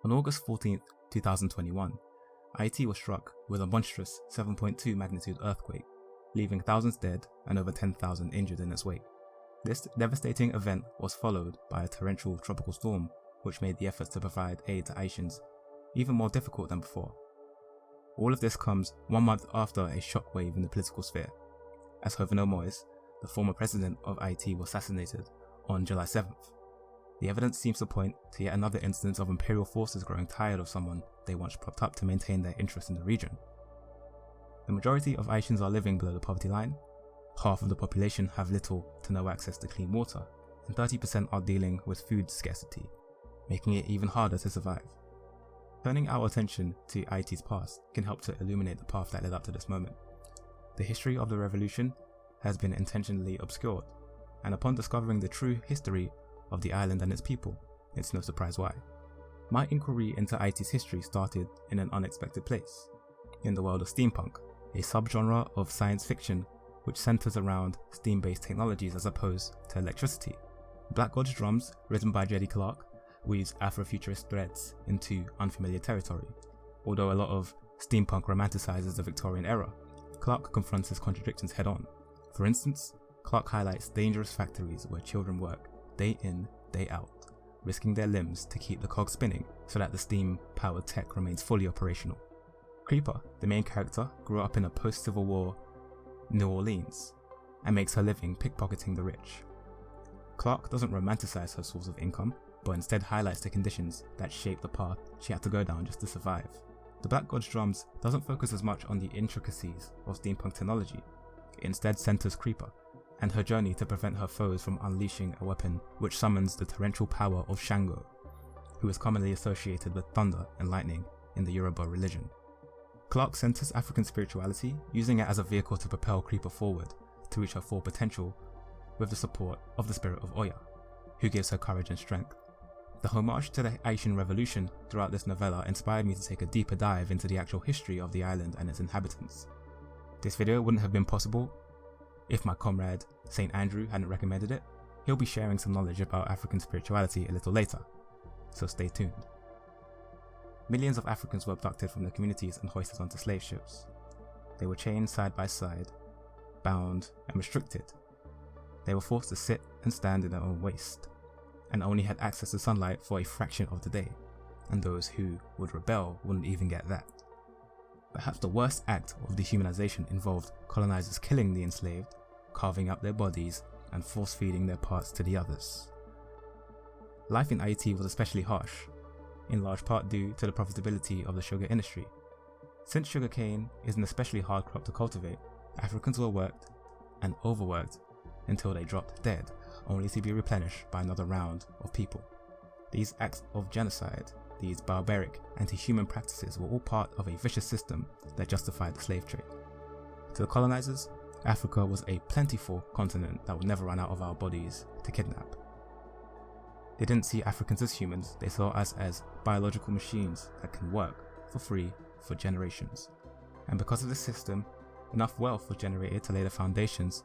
On August 14th, 2021, Haiti was struck with a monstrous 7.2 magnitude earthquake, leaving thousands dead and over 10,000 injured in its wake. This devastating event was followed by a torrential tropical storm, which made the efforts to provide aid to Haitians even more difficult than before. All of this comes 1 month after a shockwave in the political sphere, as Jovenel Moïse, the former president of Haiti, was assassinated on July 7th. The evidence seems to point to yet another instance of imperial forces growing tired of someone they once propped up to maintain their interest in the region. The majority of Haitians are living below the poverty line, half of the population have little to no access to clean water, and 30% are dealing with food scarcity, making it even harder to survive. Turning our attention to Haiti's past can help to illuminate the path that led up to this moment. The history of the revolution has been intentionally obscured, and upon discovering the true history of the island and its people, it's no surprise why. My inquiry into Haiti's history started in an unexpected place, in the world of steampunk, a subgenre of science fiction which centers around steam-based technologies as opposed to electricity. Black God's Drums, written by Jacobins, weaves Afrofuturist threads into unfamiliar territory. Although a lot of steampunk romanticizes the Victorian era, Clark confronts his contradictions head-on. For instance, Clark highlights dangerous factories where children work day in, day out, risking their limbs to keep the cog spinning so that the steam-powered tech remains fully operational. Creeper, the main character, grew up in a post-Civil War New Orleans and makes her living pickpocketing the rich. Clark doesn't romanticize her source of income, but instead highlights the conditions that shape the path she had to go down just to survive. The Black God's Drums doesn't focus as much on the intricacies of steampunk technology. It instead centers Creeper and her journey to prevent her foes from unleashing a weapon which summons the torrential power of Shango, who is commonly associated with thunder and lightning in the Yoruba religion. Clark centers African spirituality, using it as a vehicle to propel Creeper forward to reach her full potential with the support of the spirit of Oya, who gives her courage and strength. The homage to the Haitian Revolution throughout this novella inspired me to take a deeper dive into the actual history of the island and its inhabitants. This video wouldn't have been possible if my comrade St. Andrew hadn't recommended it. He'll be sharing some knowledge about African spirituality a little later, so stay tuned. Millions of Africans were abducted from their communities and hoisted onto slave ships. They were chained side by side, bound and restricted. They were forced to sit and stand in their own waste, and only had access to sunlight for a fraction of the day, and those who would rebel wouldn't even get that. Perhaps the worst act of dehumanization involved colonizers killing the enslaved, carving up their bodies, and force-feeding their parts to the others. Life in Haiti was especially harsh, in large part due to the profitability of the sugar industry. Since sugarcane is an especially hard crop to cultivate, Africans were worked and overworked until they dropped dead, only to be replenished by another round of people. These acts of genocide, these barbaric, anti-human practices were all part of a vicious system that justified the slave trade. To the colonizers, Africa was a plentiful continent that would never run out of our bodies to kidnap. They didn't see Africans as humans, they saw us as biological machines that can work for free for generations. And because of this system, enough wealth was generated to lay the foundations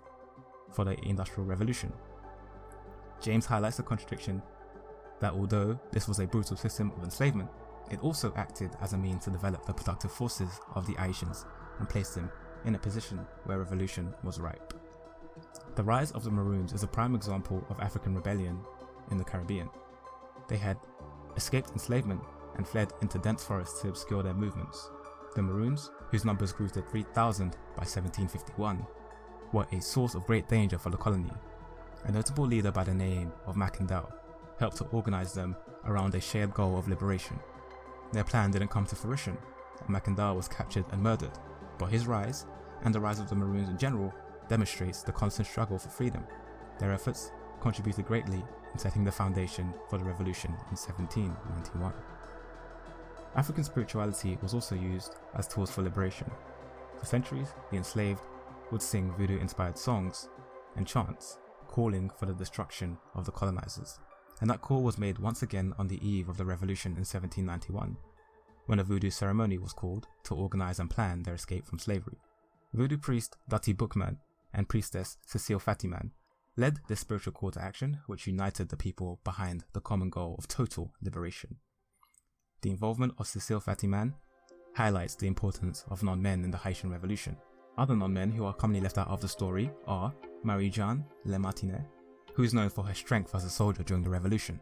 for the Industrial Revolution. James highlights the contradiction that although this was a brutal system of enslavement, it also acted as a means to develop the productive forces of the Haitians and place them in a position where revolution was ripe. The rise of the Maroons is a prime example of African rebellion in the Caribbean. They had escaped enslavement and fled into dense forests to obscure their movements. The Maroons, whose numbers grew to 3,000 by 1751, were a source of great danger for the colony. A notable leader by the name of Macandal helped to organize them around a shared goal of liberation. Their plan didn't come to fruition, and Macandal was captured and murdered, but his rise, and the rise of the Maroons in general, demonstrates the constant struggle for freedom. Their efforts contributed greatly in setting the foundation for the revolution in 1791. African spirituality was also used as tools for liberation. For centuries, the enslaved would sing voodoo-inspired songs and chants, calling for the destruction of the colonizers. And that call was made once again on the eve of the revolution in 1791, when a voodoo ceremony was called to organize and plan their escape from slavery. Voodoo priest Dati Boukman and priestess Cecile Fatiman led this spiritual call to action, which united the people behind the common goal of total liberation. The involvement of Cecile Fatiman highlights the importance of non-men in the Haitian Revolution. Other non-men who are commonly left out of the story are Marie-Jeanne Lemartinet, who is known for her strength as a soldier during the revolution,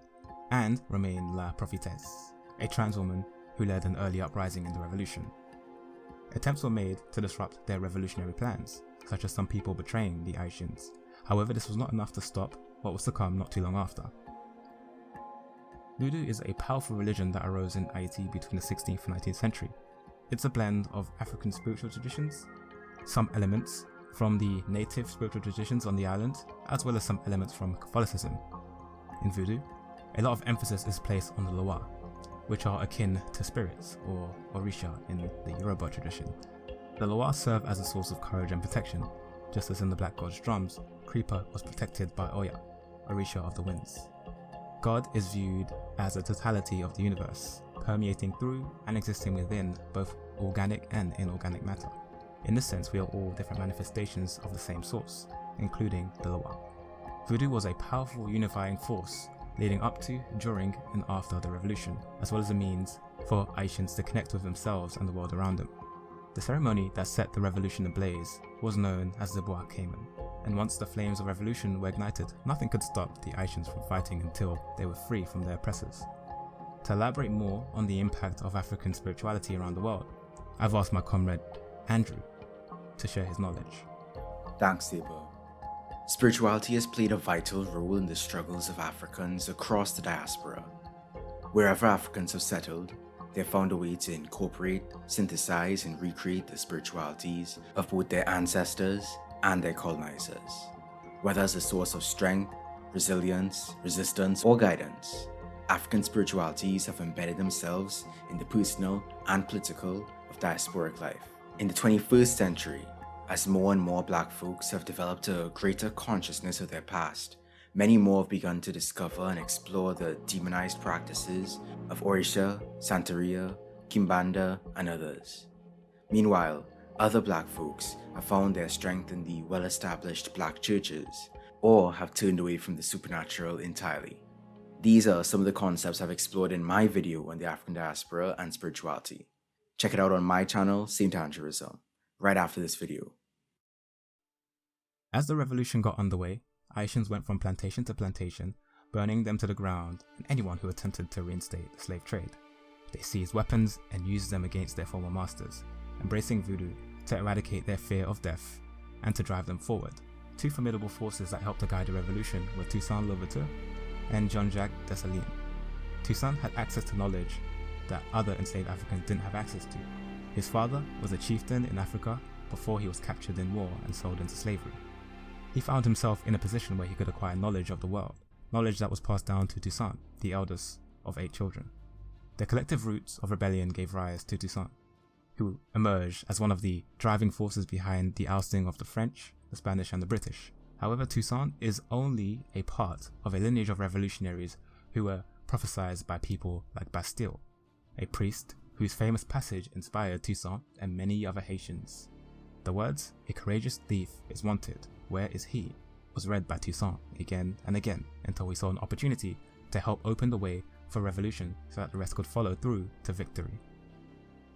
and Romaine La Prophétesse, a trans woman who led an early uprising in the revolution. Attempts were made to disrupt their revolutionary plans, such as some people betraying the Haitians. However, this was not enough to stop what was to come not too long after. Voodoo is a powerful religion that arose in Haiti between the 16th and 19th century. It's a blend of African spiritual traditions, some elements from the native spiritual traditions on the island, as well as some elements from Catholicism. In Voodoo, a lot of emphasis is placed on the Loa, which are akin to spirits, or Orisha in the Yoruba tradition. The Loa serve as a source of courage and protection, just as in the Black God's drums, Creeper was protected by Oya, Orisha of the winds. God is viewed as a totality of the universe, permeating through and existing within both organic and inorganic matter. In this sense, we are all different manifestations of the same source, including the Loa. Voodoo was a powerful unifying force leading up to, during, and after the revolution, as well as a means for Haitians to connect with themselves and the world around them. The ceremony that set the revolution ablaze was known as the Bois Cayman, and once the flames of revolution were ignited, nothing could stop the Haitians from fighting until they were free from their oppressors. To elaborate more on the impact of African spirituality around the world, I've asked my comrade Andrew to share his knowledge. Thanks, Saber. Spirituality has played a vital role in the struggles of Africans across the diaspora. Wherever Africans have settled, they have found a way to incorporate, synthesize, and recreate the spiritualities of both their ancestors and their colonizers. Whether as a source of strength, resilience, resistance, or guidance, African spiritualities have embedded themselves in the personal and political of diasporic life. In the 21st century, as more and more Black folks have developed a greater consciousness of their past, many more have begun to discover and explore the demonized practices of Orisha, Santeria, Kimbanda, and others. Meanwhile, other Black folks have found their strength in the well-established Black churches, or have turned away from the supernatural entirely. These are some of the concepts I've explored in my video on the African diaspora and spirituality. Check it out on my channel, St. Andrewism, right after this video. As the revolution got underway, Haitians went from plantation to plantation, burning them to the ground and anyone who attempted to reinstate the slave trade. They seized weapons and used them against their former masters, embracing voodoo to eradicate their fear of death and to drive them forward. Two formidable forces that helped to guide the revolution were Toussaint Louverture and Jean-Jacques Dessalines. Toussaint had access to knowledge that other enslaved Africans didn't have access to. His father was a chieftain in Africa before he was captured in war and sold into slavery. He found himself in a position where he could acquire knowledge of the world, knowledge that was passed down to Toussaint, the eldest of 8 children. The collective roots of rebellion gave rise to Toussaint, who emerged as one of the driving forces behind the ousting of the French, the Spanish, and the British. However, Toussaint is only a part of a lineage of revolutionaries who were prophesied by people like Bastille, a priest whose famous passage inspired Toussaint and many other Haitians. The words, "A courageous thief is wanted, where is he?" was read by Toussaint again and again until he saw an opportunity to help open the way for revolution so that the rest could follow through to victory.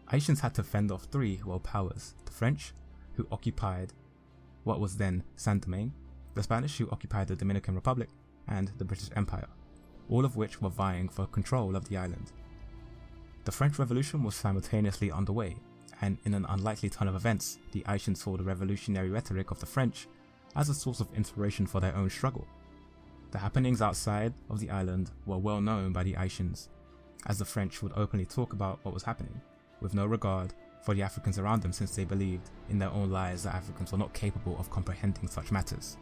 Haitians had to fend off 3 world powers: the French, who occupied what was then Saint-Domingue, the Spanish, who occupied the Dominican Republic, and the British Empire, all of which were vying for control of the island. The French Revolution was simultaneously underway, and in an unlikely turn of events, the Haitians saw the revolutionary rhetoric of the French as a source of inspiration for their own struggle. The happenings outside of the island were well known by the Haitians, as the French would openly talk about what was happening, with no regard for the Africans around them, since they believed in their own lies that Africans were not capable of comprehending such matters.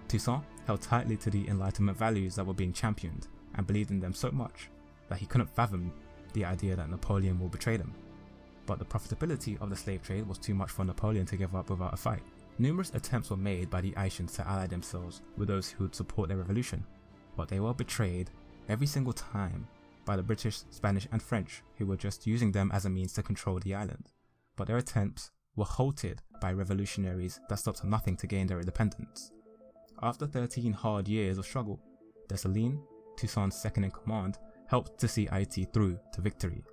Toussaint held tightly to the Enlightenment values that were being championed, and believed in them so much that he couldn't fathom the idea that Napoleon will betray them. But the profitability of the slave trade was too much for Napoleon to give up without a fight. Numerous attempts were made by the Haitians to ally themselves with those who would support their revolution, but they were betrayed every single time by the British, Spanish, and French, who were just using them as a means to control the island. But their attempts were halted by revolutionaries that stopped at nothing to gain their independence. After 13 hard years of struggle, Dessalines, Toussaint's second in command, helped to see Haiti through to victory,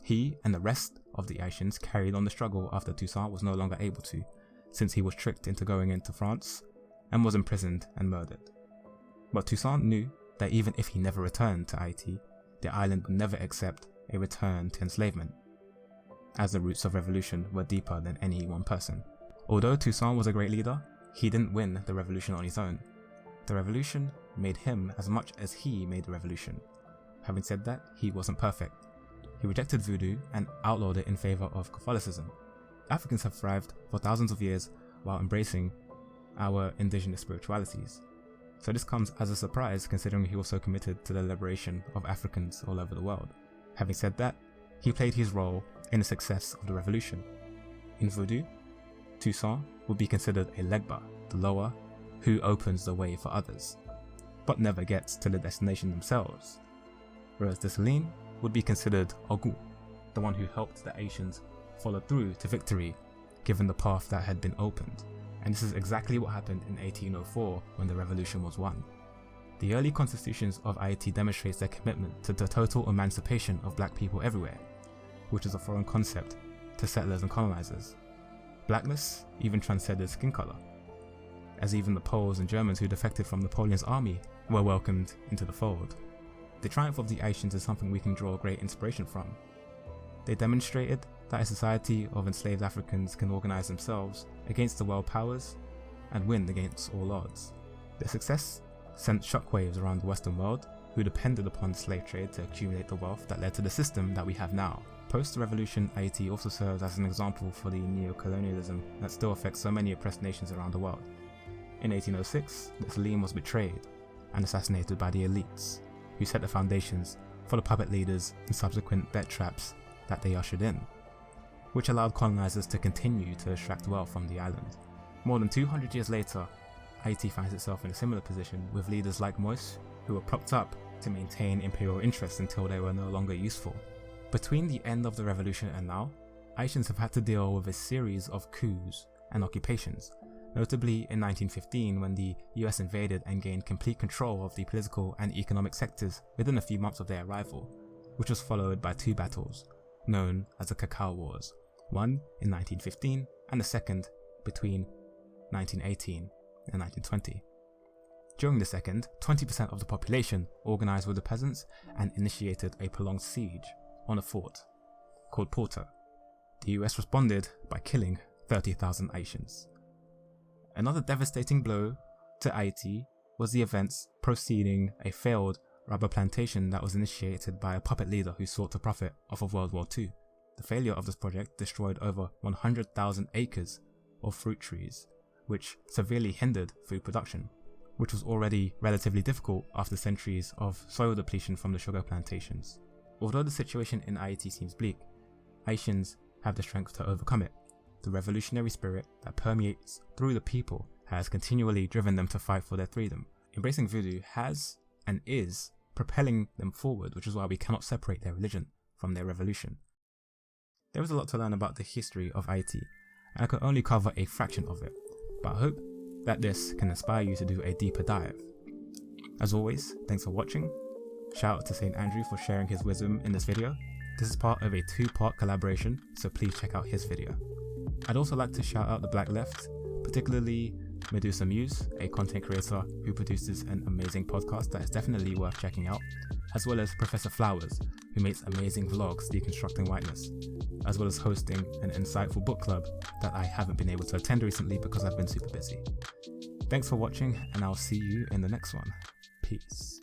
He and the rest of the Haitians carried on the struggle after Toussaint was no longer able to, since he was tricked into going into France and was imprisoned and murdered. But Toussaint knew that even if he never returned to Haiti, the island would never accept a return to enslavement, as the roots of revolution were deeper than any one person. Although Toussaint was a great leader, he didn't win the revolution on his own. The revolution made him as much as he made the revolution. Having said that, he wasn't perfect. He rejected voodoo and outlawed it in favor of Catholicism. Africans have thrived for thousands of years while embracing our indigenous spiritualities. So this comes as a surprise considering he was so committed to the liberation of Africans all over the world. Having said that, he played his role in the success of the revolution. In voodoo, Toussaint would be considered a legba, the lower, who opens the way for others, but never gets to the destination themselves. Whereas Dessalines would be considered Ogu, the one who helped the Haitians follow through to victory, given the path that had been opened. And this is exactly what happened in 1804 when the revolution was won. The early constitutions of Haiti demonstrates their commitment to the total emancipation of black people everywhere, which is a foreign concept to settlers and colonizers. Blackness even transcended skin color, as even the Poles and Germans who defected from Napoleon's army were welcomed into the fold. The triumph of the Haitians is something we can draw great inspiration from. They demonstrated that a society of enslaved Africans can organize themselves against the world powers and win against all odds. Their success sent shockwaves around the Western world, who depended upon the slave trade to accumulate the wealth that led to the system that we have now. Post-revolution, Haiti also serves as an example for the neo-colonialism that still affects so many oppressed nations around the world. In 1806, Dessalines was betrayed and assassinated by the elites, who set the foundations for the puppet leaders and subsequent debt traps that they ushered in, which allowed colonizers to continue to extract wealth from the island. More than 200 years later, Haiti finds itself in a similar position with leaders like Moïse, who were propped up to maintain imperial interests until they were no longer useful. Between the end of the revolution and now, Haitians have had to deal with a series of coups and occupations, notably in 1915 when the US invaded and gained complete control of the political and economic sectors within a few months of their arrival, which was followed by two battles, known as the Cacao Wars, one in 1915 and the second between 1918 and 1920. During the second, 20% of the population organized with the peasants and initiated a prolonged siege on a fort called Porto. The US responded by killing 30,000 Haitians. Another devastating blow to Haiti was the events preceding a failed rubber plantation that was initiated by a puppet leader who sought to profit off of World War II. The failure of this project destroyed over 100,000 acres of fruit trees, which severely hindered food production, which was already relatively difficult after centuries of soil depletion from the sugar plantations. Although the situation in Haiti seems bleak, Haitians have the strength to overcome it. The revolutionary spirit that permeates through the people has continually driven them to fight for their freedom. Embracing voodoo has and is propelling them forward, which is why we cannot separate their religion from their revolution. There is a lot to learn about the history of Haiti, and I could only cover a fraction of it, but I hope that this can inspire you to do a deeper dive. As always, thanks for watching. Shout out to St. Andrew for sharing his wisdom in this video. This is part of a 2-part collaboration, so please check out his video. I'd also like to shout out the Black Left, particularly Medusa Muse, a content creator who produces an amazing podcast that is definitely worth checking out, as well as Professor Flowers, who makes amazing vlogs deconstructing whiteness, as well as hosting an insightful book club that I haven't been able to attend recently because I've been super busy. Thanks for watching, and I'll see you in the next one. Peace.